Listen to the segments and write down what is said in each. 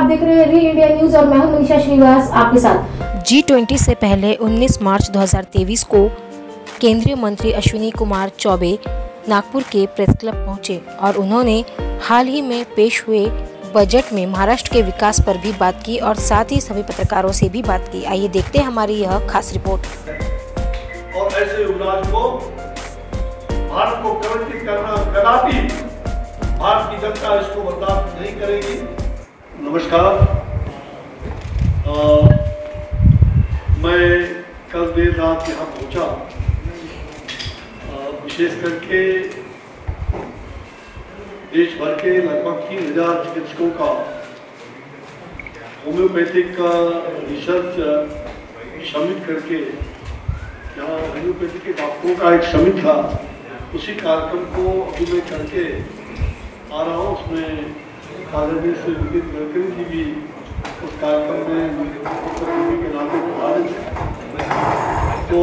देख रहे हैं री इंडिया न्यूज और मैं हूं मनीषा श्रीवास आपके साथ। G20 से पहले 19 मार्च 2023 को केंद्रीय मंत्री अश्विनी कुमार चौबे नागपुर के प्रेस क्लब पहुंचे और उन्होंने हाल ही में पेश हुए बजट में महाराष्ट्र के विकास पर भी बात की और साथ ही सभी पत्रकारों से भी बात की। आइए देखते हैं हमारी यह खास रिपोर्ट। और ऐसे युवराज को भारत को कलंकित करना कदापि भारत की जनता इसको बर्दाश्त नहीं करेगी। नमस्कार, मैं कल देर रात यहाँ पहुँचा, विशेष करके देश भर के लगभग 3000 चिकित्सकों का होम्योपैथिक का रिसर्च समिट करके, जहाँ होम्योपैथिक के डॉक्टरों का एक समिट था, उसी कार्यक्रम को अभी मैं करके आ रहा हूँ। उसमें आदरणीय श्री विपिन गडकरी जी भी उस कार्यक्रम में के नाते प्रधान थे। तो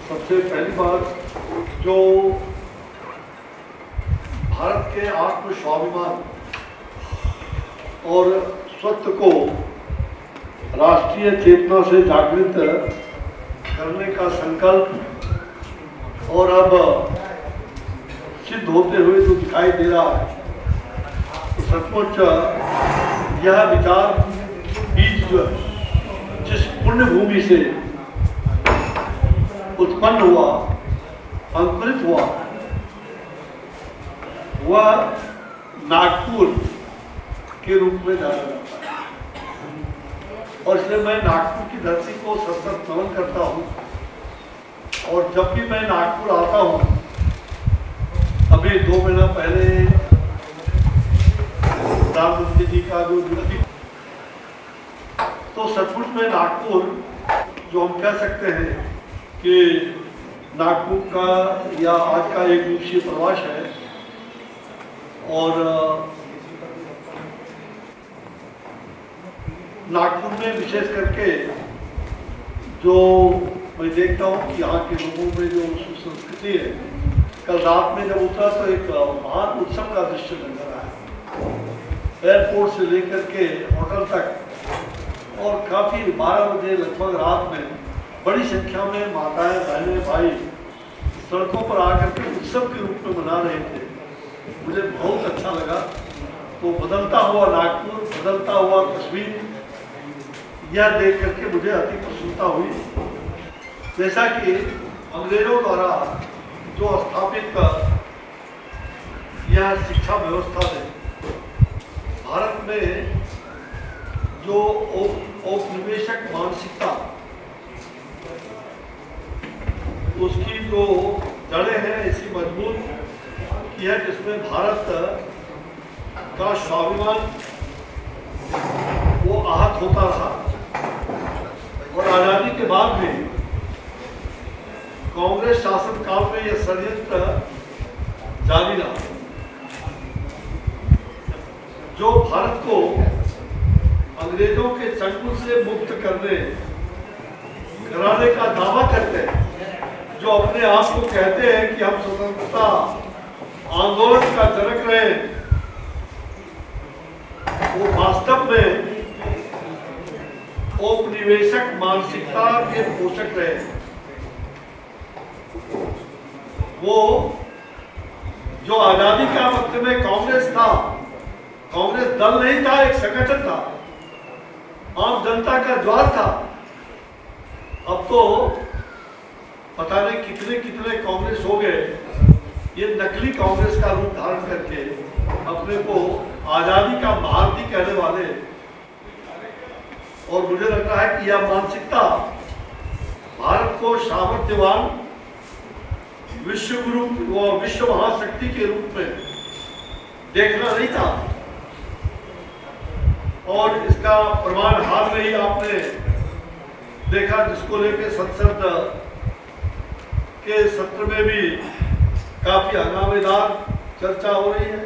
सबसे पहली बात, जो भारत के आत्म स्वाभिमान और स्वत्व को राष्ट्रीय चेतना से जागृत करने का संकल्प और अब सिद्ध होते हुए जो दिखाई दे रहा है, तो सचमुच यह विचार बीज जिस पुण्य भूमि से उत्पन्न हुआ, अंकुरित हुआ, वह नागपुर के रूप में जाना जाता है। और इसलिए मैं नागपुर की धरती को सतत नमन करता हूँ। और जब भी मैं नागपुर आता हूँ, अभी 2 महीना पहले प्रधानमंत्री जी का जो दिवस, तो सचमुच में नागपुर, जो हम कह सकते हैं कि नागपुर का या आज का 1 दिवसीय प्रवास है। और नागपुर में विशेष करके जो मैं देखता हूँ कि यहाँ के लोगों में जो संस्कृति है, कल रात में जब उतरा तो एक महान उत्सव का दृश्य नजर आया। एयरपोर्ट से लेकर के होटल तक, और काफी 12 बजे लगभग रात में बड़ी संख्या में माताएं, बहनें, भाई सड़कों पर आकर के उत्सव के रूप में मना रहे थे। मुझे बहुत अच्छा लगा। तो बदलता हुआ नागपुर, बदलता हुआ कश्मीर, यह देख करके मुझे अति प्रसन्नता हुई। जैसा कि अंग्रेजों द्वारा जो स्थापित यह शिक्षा व्यवस्था है, भारत में जो औपनिवेशिक मानसिकता, उसकी जो जड़ें हैं ऐसी मजबूत की है, जिसमें भारत का स्वाभिमान वो आहत होता रहा। और आजादी के बाद में कांग्रेस शासन काल में यह षड्यंत्र जारी रहा, जो भारत को अंग्रेजों के चंगुल से मुक्त कराने का दावा करते हैं, जो अपने आप को कहते हैं कि हम स्वतंत्रता आंदोलन का जनक रहे, वो वास्तव में औपनिवेशिक मानसिकता के पोषक रहे। वो जो आजादी का वक्त में कांग्रेस था, कांग्रेस दल नहीं था, एक संगठन था, आम जनता का द्वार था। अब तो पता नहीं कितने कितने कांग्रेस हो गए। ये नकली कांग्रेस का रूप धारण करके अपने को आजादी का महारथी कहने वाले, और मुझे लग रहा है कि यह मानसिकता भारत को सामर्थ्यवान विश्व गुरु व विश्व महाशक्ति के रूप में देखना नहीं था। और इसका प्रमाण हाल में ही आपने देखा, जिसको लेकर संसद के सत्र में भी काफी हंगामेदार चर्चा हो रही है।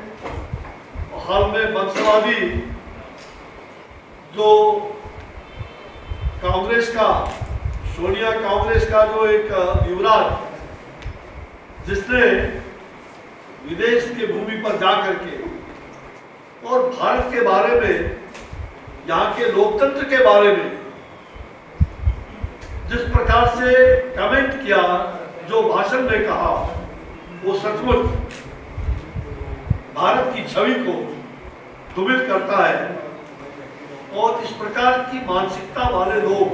हाल में वंशवादी जो कांग्रेस का, सोनिया कांग्रेस का जो एक युवराज, जिसने विदेश की भूमि पर जाकर के और भारत के बारे में, यहाँ के लोकतंत्र के बारे में जिस प्रकार से कमेंट किया, जो भाषण में कहा, वो सचमुच भारत की छवि को दुर्बल करता है। और इस प्रकार की मानसिकता वाले लोग,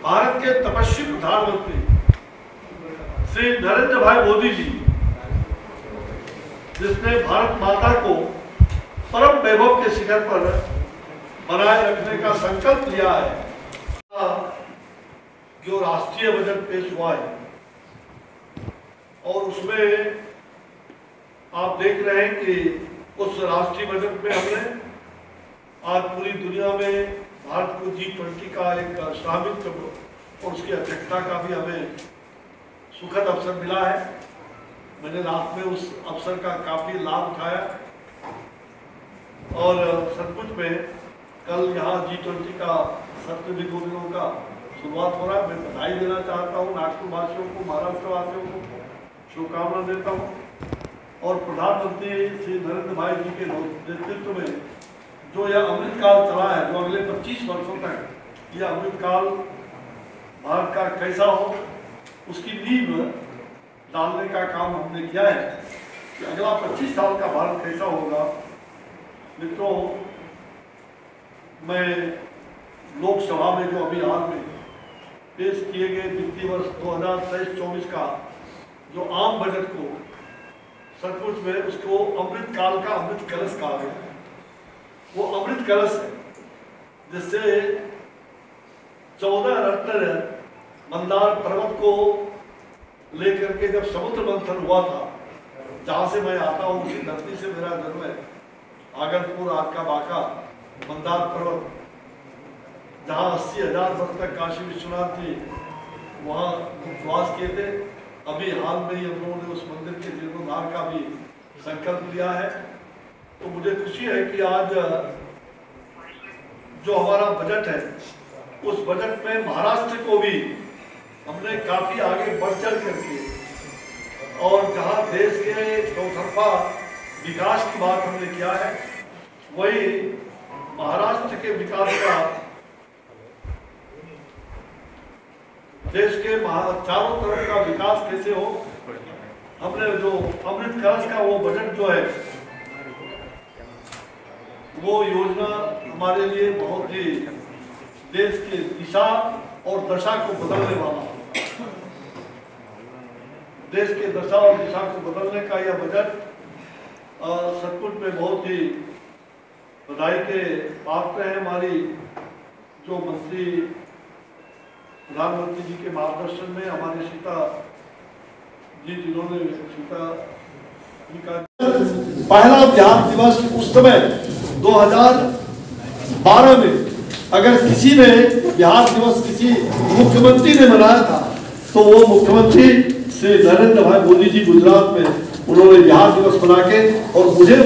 भारत के तपस्वी प्रधानमंत्री श्री नरेंद्र भाई मोदी जी, जिसने भारत माता को परम वैभव के शिखर पर बनाए रखने का संकल्प लिया है, जो राष्ट्रीय बजट पेश हुआ है और उसमें आप देख रहे हैं कि उस राष्ट्रीय बजट में हमने आज पूरी दुनिया में भारत को G20 का एक स्वामित्व और उसकी अध्यक्षता का भी हमें सुखद अवसर मिला है। मैंने रात में उस अवसर का काफी लाभ उठाया और सचमुच में कल यहाँ G20 का सत्र भी 2 दिनों का शुरुआत हो रहा है। मैं बधाई देना चाहता हूँ नागपुर वासियों को, महाराष्ट्र वासियों को शुभकामना देता हूँ। और प्रधानमंत्री श्री नरेंद्र भाई जी के नेतृत्व में जो यह अमृत काल चला है, जो अगले 25 वर्षों तक यह अमृत काल भारत का कैसा हो, उसकी नींव डालने का काम हमने किया है कि अगला 25 साल का भारत कैसा होगा। मित्रों, मैं लोकसभा में जो अभी हाल में पेश किए गए वित्तीय वर्ष 2023-24 का जो आम बजट को सचमुच में उसको अमृत काल का अमृत कलश कहा गया है। वो अमृत कलश है जिससे 14 रत्न मंदार पर्वत को लेकर के जब समुद्र मंथन हुआ था, जहाँ से मैं आता हूँ उसी धरती से मेरा जन्म है, आगलपुर आका बाका मंदार पर्वत, जहाँ 80,000 वर्ष तक काशी विश्वनाथ जी वहाँ उपवास किए थे। अभी हाल में ही हम लोगों ने उस मंदिर के जीर्णोद्धार का भी संकल्प लिया है। तो मुझे खुशी है कि आज जो हमारा बजट है, उस बजट में महाराष्ट्र को भी हमने काफी आगे बढ़ चढ़ करके, और जहाँ देश के चौतरफा विकास की बात हमने किया है, वही महाराष्ट्र के विकास का, देश के चारों तरफ का विकास कैसे हो, हमने जो अमृत कलश का वो बजट जो है, वो योजना हमारे लिए बहुत ही देश की दिशा और दशा को बदलने वाला, देश के दशा और दिशा को बदलने का यह बजट सचमुच में बहुत ही बधाई के पात्र है। हमारी जो मंत्री प्रधानमंत्री जी के मार्गदर्शन में हमारे सीता जी, जिन्होंने सीता जी का पहला बिहार दिवस उस समय 2012 में अगर किसी ने बिहार दिवस किसी मुख्यमंत्री ने मनाया था, तो वो मुख्यमंत्री श्री नरेंद्र भाई मोदी जी गुजरात में उन्होंने बिहार दिवस मना के, और मुझे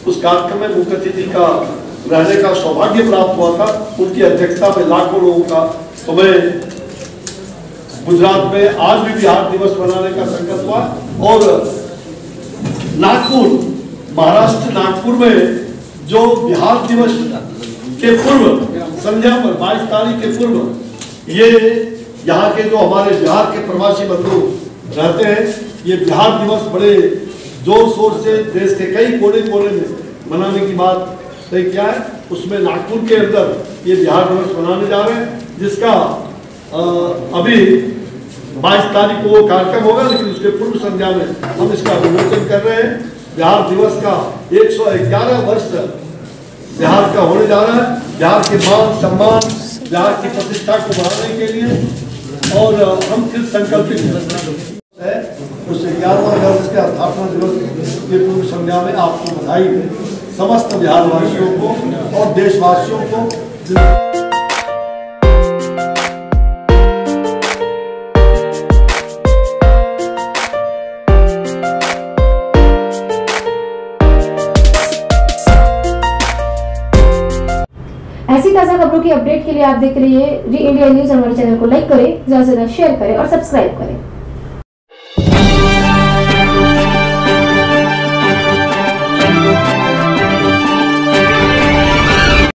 उस कार्यक्रम में मुख्य अतिथि का रहने का सौभाग्य प्राप्त हुआ था। उनकी अध्यक्षता में लाखों लोगों का, तो मैं गुजरात में आज भी बिहार दिवस मनाने का संकल्प हुआ। और नागपुर, महाराष्ट्र नागपुर में जो बिहार दिवस के पूर्व संध्या पर 22 तारीख के पूर्व ये यहाँ के जो हमारे बिहार के प्रवासी बंधु रहते हैं, ये बिहार दिवस बड़े जोर शोर से देश के कई कोने कोने में मनाने की बात तय किया है। उसमें नागपुर के अंदर ये बिहार दिवस मनाने जा रहे हैं, जिसका अभी 22 तारीख को वो कार्यक्रम होगा, लेकिन उसके पूर्व संध्या में हम इसका विमोचन कर रहे हैं। बिहार दिवस का 111 वर्ष बिहार का होने जा रहा है। बिहार के मान सम्मान, बिहार की प्रतिष्ठा को बढ़ाने के लिए और हम फिर संकल्पित है। उस 11वां वर्ष के स्थापना दिवस के पूर्व संध्या में आपको बधाई समस्त बिहार वासियों को और देशवासियों को। ऐसी ताज़ा खबरों की अपडेट के लिए आप देख रहिए री इंडिया न्यूज। हमारे चैनल को लाइक करें, ज्यादा से ज्यादा शेयर करें और सब्सक्राइब करें।